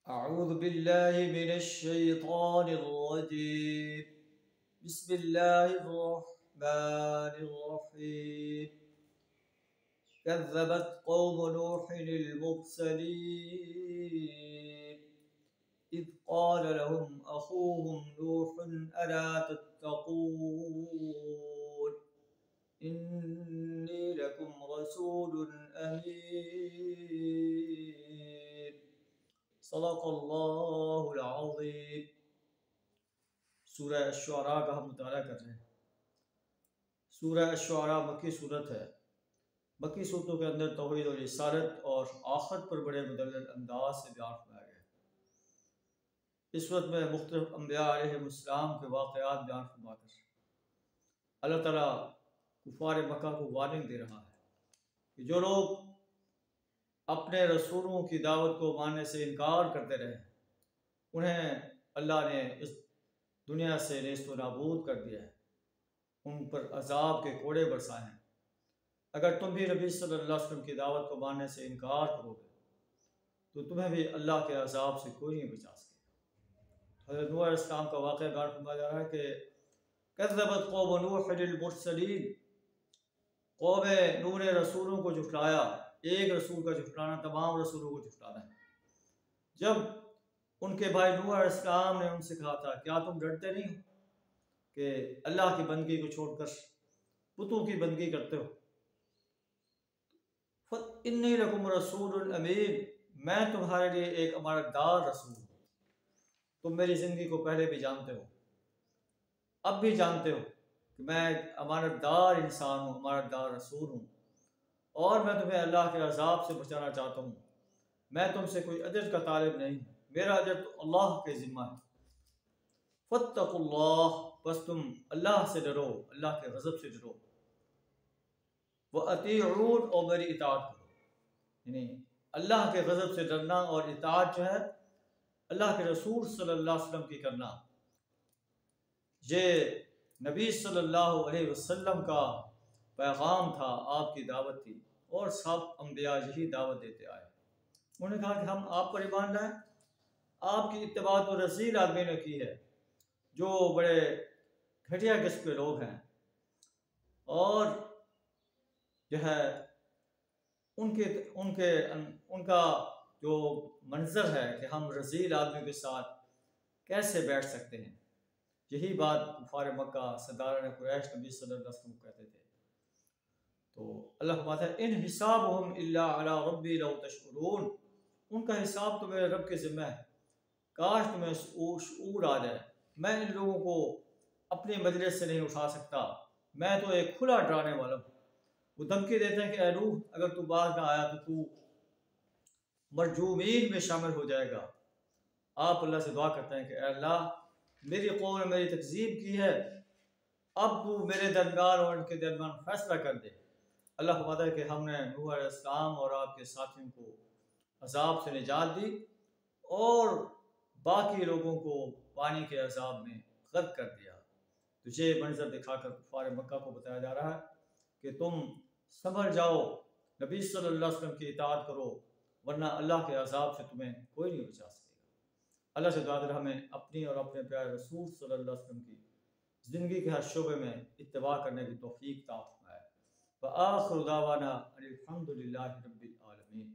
أعوذ بالله من الشيطان الرجيم. بسم الله الرحمن الرحيم. كذبت قوم نوح المرسلين إذ قال لهم أخوهم نوح ألا تتقون إني لكم رسول أمين. صدق اللہ العظیم. سورہ الشعراء کا ہم مطالعہ کر رہے ہیں. سورہ الشعراء مکی صورت ہے. مکی صورتوں کے اندر توحید اور رسالت اور آخرت پر بڑے مدلل انداز سے بیان فرمایا گیا ہے. اس صورت میں مختلف انبیاء علیہ السلام کے واقعات بیان فرما کر اللہ تعالیٰ کفار مکہ کو وارننگ دے رہا ہے کہ جو لوگ اپنے رسولوں کی دعوت کو ماننے سے انکار کرتے رہے انہیں اللہ نے اس دنیا سے نیست و نابود کر دیا ہے، ان پر عذاب کے کوڑے برسائے ہیں. اگر تم بھی نبی صلی اللہ علیہ وسلم کی دعوت کو ماننے سے انکار کرو گے تو تمہیں بھی اللہ کے عذاب سے کوئی نہیں بچا سکے. حضرت نوح علیہ السلام کا واقعہ بیان فرمایا جا رہا ہے کہ کذبت قوم نوح المرسلین، قوم نوح نے رسولوں کو جھٹلایا. ایک رسول کا جھٹلانا تمام رسولوں کو جھٹلانا ہے. جب ان کے بھائی نوح علیہ السلام نے ان سے کہا تھا کیا تم ڈرتے نہیں ہو کہ اللہ کی بندگی کو چھوڑ کر بتوں کی بندگی کرتے ہو؟ فَإِنِّي لَكُمْ رَسُولٌ أَمِينٌ، میں تمہارے لیے ایک امانت دار رسول ہوں. تم میری زندگی کو پہلے بھی جانتے ہو، اب بھی جانتے ہو کہ میں ایک امانت دار انسان ہوں، امانت دار رسول ہوں، اور میں تمہیں اللہ کے عذاب سے بچانا چاہتا ہوں. میں تم سے کوئی اجر کا طالب نہیں ہوں، میرا اجر تو اللہ کے ذمہ ہے. فاتقوا اللہ، بس تم اللہ سے ڈرو، اللہ کے غضب سے ڈرو. وَأَطِيعُونِ، اور میری اطاعت کرو. یعنی اللہ کے غضب سے ڈرنا اور اطاعت جو ہے اللہ کے رسول صلی اللہ علیہ وسلم کی کرنا، یہ نبی صلی اللہ علیہ وسلم کا پیغام تھا، آپ کی دعوت تھی، اور سب انبیاء یہی دعوت دیتے آئے. انہوں نے کہا کہ ہم آپ پر ایمان لائیں. آپ کی اتباع تو رذیل آدمی نے کی ہے جو بڑے گھٹیا قسم کے لوگ ہیں، اور جو ہے ان کا جو منظر ہے کہ ہم رذیل آدمی کے ساتھ کیسے بیٹھ سکتے ہیں. یہی بات کفار مکہ سرداران قریش نبی صلی اللہ علیہ وسلم کو کہتے تھے. تو اللہ فرماتا ہے ان حسابهم الا علی ربی لو تشعرون، ان کا حساب تو میرے رب کے ذمہ ہے، کاش تمہیں شعور آ جائے. میں ان لوگوں کو اپنی مجلس سے نہیں اٹھا سکتا، میں تو ایک کھلا ڈرانے والا ہوں. وہ دھمکی دیتے ہیں کہ اے نوح اگر تو باز نہ آیا تو مرجومین میں شامل ہو جائے گا. آپ اللہ سے دعا کرتے ہیں کہ اے اللہ میری قوم نے میری تکذیب کی ہے، اب تو میرے درمیان اور ان کے درمیان فیصلہ کر دے. اللہ فرماتا ہے کہ ہم نے نوح علیہ السلام اور آپ کے ساتھیوں کو عذاب سے نجات دی اور باقی لوگوں کو پانی کے عذاب میں غرق کر دیا. تو یہ منظر دکھا کر کفار مکہ کو بتایا جا رہا ہے کہ تم سنبھل جاؤ، نبی صلی اللہ علیہ وسلم کی اطاعت کرو، ورنہ اللہ کے عذاب سے تمہیں کوئی نہیں بچا سکے گا. اللہ سے دعا کر ہمیں اپنی اور اپنے پیارے رسول صلی اللہ علیہ وسلم کی زندگی کے ہر شعبے میں اتباع کرنے کی توفیق عطا فرمائے. وآخر دعوانا ان الحمد للہ رب العالمین.